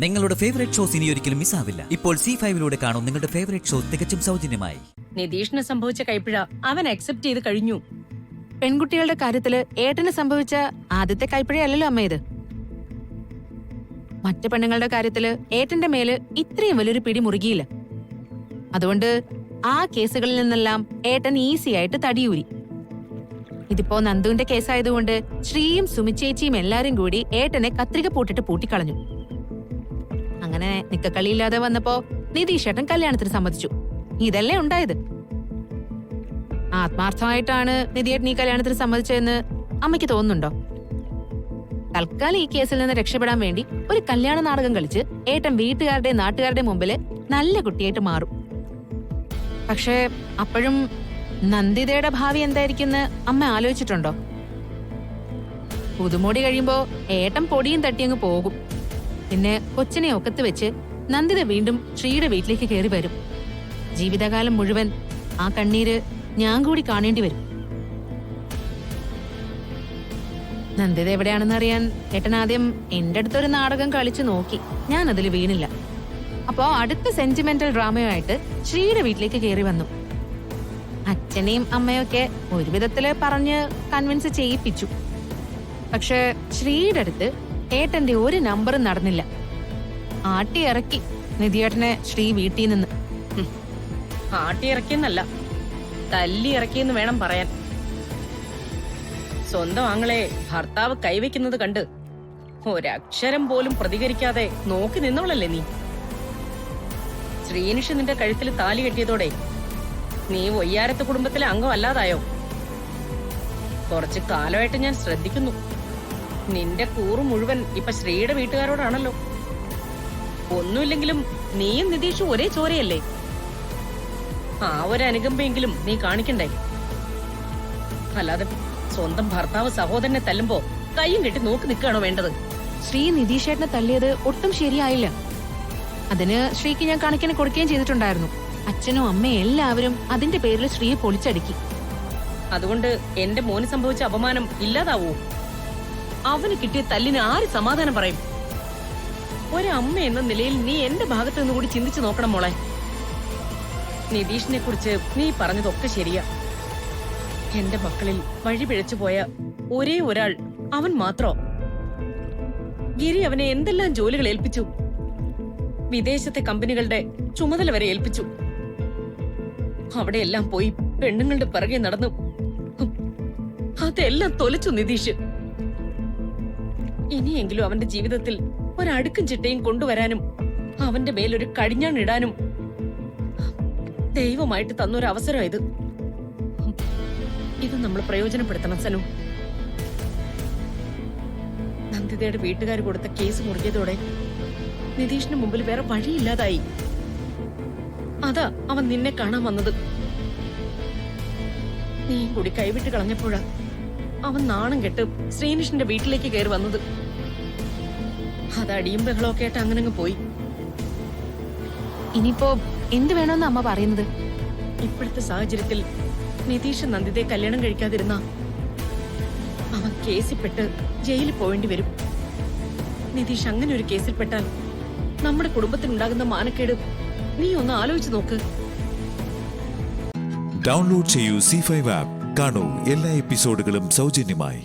നിങ്ങളുടെ favourite shows ഇനി ഒരിക്കലും മിസ്സാവില്ല. ഇപ്പോൾ C5-ലൂടെ കാണും നിങ്ങളുടെ ഫേവറേറ്റ് ഷോ തികച്ചും സൗജന്യമായി. നിതീഷിന് സംഭവിച്ച കൈപ്പിഴ അവൻ അക്സെപ്റ്റ് ചെയ്ത് കഴിഞ്ഞു. പെൺകുട്ടികളുടെ കാര്യത്തില് ഏട്ടന് സംഭവിച്ച ആദ്യത്തെ കൈപ്പിഴയല്ലല്ലോ അമ്മ ഇത്. മറ്റു പെണ്ണുങ്ങളുടെ കാര്യത്തില് ഏട്ടന്റെ മേല് ഇത്രയും വലിയൊരു പിടി മുറുകിയില്ല. അതുകൊണ്ട് ആ കേസുകളിൽ നിന്നെല്ലാം ഏട്ടൻ ഈസി ആയിട്ട് തടിയൂരി. ഇതിപ്പോ നന്ദുവിന്റെ കേസായതുകൊണ്ട് ശ്രീയും സുമിച്ചേച്ചിയും എല്ലാരും കൂടി ഏട്ടനെ കത്രിക പൂട്ടിട്ട് പൂട്ടിക്കളഞ്ഞു. അങ്ങനെ നിക്കക്കളിയില്ലാതെ വന്നപ്പോ നിതീഷ് ഏട്ടൻ കല്യാണത്തിന് സമ്മതിച്ചു. ഇതല്ലേ ഉണ്ടായത്. ആത്മാർത്ഥമായിട്ടാണ് നിധിയേട്ടൻ ഈ കല്യാണത്തിന് സമ്മതിച്ചതെന്ന് അമ്മയ്ക്ക് തോന്നുന്നുണ്ടോ? തൽക്കാലം ഈ കേസിൽ നിന്ന് രക്ഷപ്പെടാൻ വേണ്ടി ഒരു കല്യാണ നാടകം കളിച്ച് ഏട്ടൻ വീട്ടുകാരുടെ നാട്ടുകാരുടെ മുമ്പില് നല്ല കുട്ടിയായിട്ട് മാറും. പക്ഷേ അപ്പോഴും നന്ദിതയുടെ ഭാവി എന്തായിരിക്കും അമ്മ ആലോചിച്ചിട്ടുണ്ടോ? പുതുമോടി കഴിയുമ്പോ ഏട്ടൻ പൊടിയും തട്ടിയങ്ങ് പോകും. പിന്നെ കൊച്ചിനെ ഒക്കത്ത് വെച്ച് നന്ദിത വീണ്ടും ശ്രീയുടെ വീട്ടിലേക്ക് കയറി വരും. ജീവിതകാലം മുഴുവൻ ആ കണ്ണീര് ഞാൻ കൂടി കാണേണ്ടി വരും. നന്ദിത എവിടെയാണെന്ന് അറിയാൻ ഏട്ടൻ ആദ്യം എന്റെ അടുത്തൊരു നാടകം കളിച്ചു നോക്കി. ഞാൻ അതിൽ വീണില്ല. അപ്പോ അടുത്ത സെന്റിമെന്റൽ ഡ്രാമയുമായിട്ട് ശ്രീയുടെ വീട്ടിലേക്ക് കയറി വന്നു. അച്ഛനെയും അമ്മയൊക്കെ ഒരു വിധത്തില് പറഞ്ഞ് കൺവിൻസ് ചെയ്യിപ്പിച്ചു. പക്ഷെ ശ്രീയുടെ അടുത്ത് ഏട്ടന്റെ ഒരു നമ്പറും നടന്നില്ല. ആട്ടി ഇറക്കി നിധിയേട്ടനെ ശ്രീ വീട്ടിൽ നിന്ന്. ആട്ടി ഇറക്കിയെന്നല്ല, തല്ലി ഇറക്കിയെന്ന് വേണം പറയാൻ. സ്വന്തം ആങ്ങളെ ഭർത്താവ് കൈവയ്ക്കുന്നത് കണ്ട് ഒരക്ഷരം പോലും പ്രതികരിക്കാതെ നോക്കി നിന്നവളല്ലേ നീ. ശ്രീനിഷ് നിന്റെ കഴുത്തിൽ താലി കെട്ടിയതോടെ നീ വയ്യാരത്തെ കുടുംബത്തിലെ അംഗമല്ലാതായോ? കുറച്ചു കാലമായിട്ട് ഞാൻ ശ്രദ്ധിക്കുന്നു. നിന്റെ കൂറ് മുഴുവൻ ഇപ്പൊ ശ്രീയുടെ വീട്ടുകാരോടാണല്ലോ. ഒന്നുമില്ലെങ്കിലും നീയും നിതീഷും ഒരേ ചോരയല്ലേ? ആ ഒരു അനുകമ്പയെങ്കിലും നീ കാണിക്കണ്ടേ? അല്ലാതെ സ്വന്തം ഭർത്താവ് സഹോദരനെ തല്ലുമ്പോ കയ്യും കെട്ടി നോക്കി നിൽക്കുകയാണോ വേണ്ടത്? ശ്രീ നിതീഷേട്ടനെ തല്ലിയത് ഒട്ടും ശരിയായില്ല. അതിന് ശ്രീക്ക് ഞാൻ കണക്കിന് കൊടുക്കുകയും ചെയ്തിട്ടുണ്ടായിരുന്നു. അച്ഛനും അമ്മയും എല്ലാവരും അതിന്റെ പേരിൽ ശ്രീയെ പൊളിച്ചടുക്കി. അതുകൊണ്ട് എന്റെ മോന് സംഭവിച്ച അപമാനം ഇല്ലാതാവൂ? അവന് കിട്ടിയ തല്ലിന് ആര് സമാധാനം പറയും? ഒരമ്മ എന്ന നിലയിൽ നീ എന്റെ ഭാഗത്ത് നിന്ന് കൂടി ചിന്തിച്ചു നോക്കണം മോളെ. നിതീഷിനെ കുറിച്ച് നീ പറഞ്ഞതൊക്കെ ശരിയാ. എന്റെ മക്കളിൽ വഴി പിഴച്ചു പോയ ഒരേ ഒരാൾ അവൻ മാത്രോ? ഗിരി അവനെ എന്തെല്ലാം ജോലികൾ ഏൽപ്പിച്ചു. വിദേശത്തെ കമ്പനികളുടെ ചുമതല വരെ ഏൽപ്പിച്ചു. അവിടെയെല്ലാം പോയി പെണ്ണുങ്ങളുടെ പിറകെ നടന്നു. അതെല്ലാം തൊലച്ചു നിതീഷ്. ഇനിയെങ്കിലും അവന്റെ ജീവിതത്തിൽ ഒരടുക്കും ചിട്ടയും കൊണ്ടുവരാനും അവന്റെ മേലൊരു കടിഞ്ഞാണിടാനും ദൈവമായിട്ട് തന്നൊരു അവസരം ഇത്. ഇത് നമ്മൾ പ്രയോജനപ്പെടുത്തണം സനു. നന്ദിതയുടെ വീട്ടുകാർ കൊടുത്ത കേസ് മുറിയതോടെ നിതീഷിന് മുമ്പിൽ വേറെ വഴിയില്ലാതായി. അതാ അവൻ നിന്നെ കാണാൻ വന്നത്. നീയും കൂടി കൈവിട്ട് കളഞ്ഞപ്പോഴാ അവൻ നാണം കെട്ട് ശ്രീനിഷിന്റെ വീട്ടിലേക്ക് കയറി വന്നത്. അത് അടിയും ബഹളമൊക്കെ ആയിട്ട് അങ്ങനെ പോയി. ഇനിയിപ്പോ എന്ത് വേണമെന്ന് അമ്മ പറയുന്നത്? ഇപ്പോഴത്തെ സാഹചര്യത്തിൽ നിതീഷ് നന്ദിതയെ കല്യാണം കഴിക്കാതിരുന്ന അവൻ കേസിൽപ്പെട്ട് ജയിലിൽ പോവേണ്ടി വരും. നിതീഷ് അങ്ങനെ ഒരു കേസിൽപ്പെട്ടാൽ നമ്മുടെ കുടുംബത്തിനുണ്ടാകുന്ന മാനക്കേട് നീ ഒന്ന് ആലോചിച്ച് നോക്ക്. ഡൗൺലോഡ് ചെയ്യൂ C5 ആപ്പ്. കാണൂ എല്ലാ എപ്പിസോഡുകളും സൗജന്യമായി.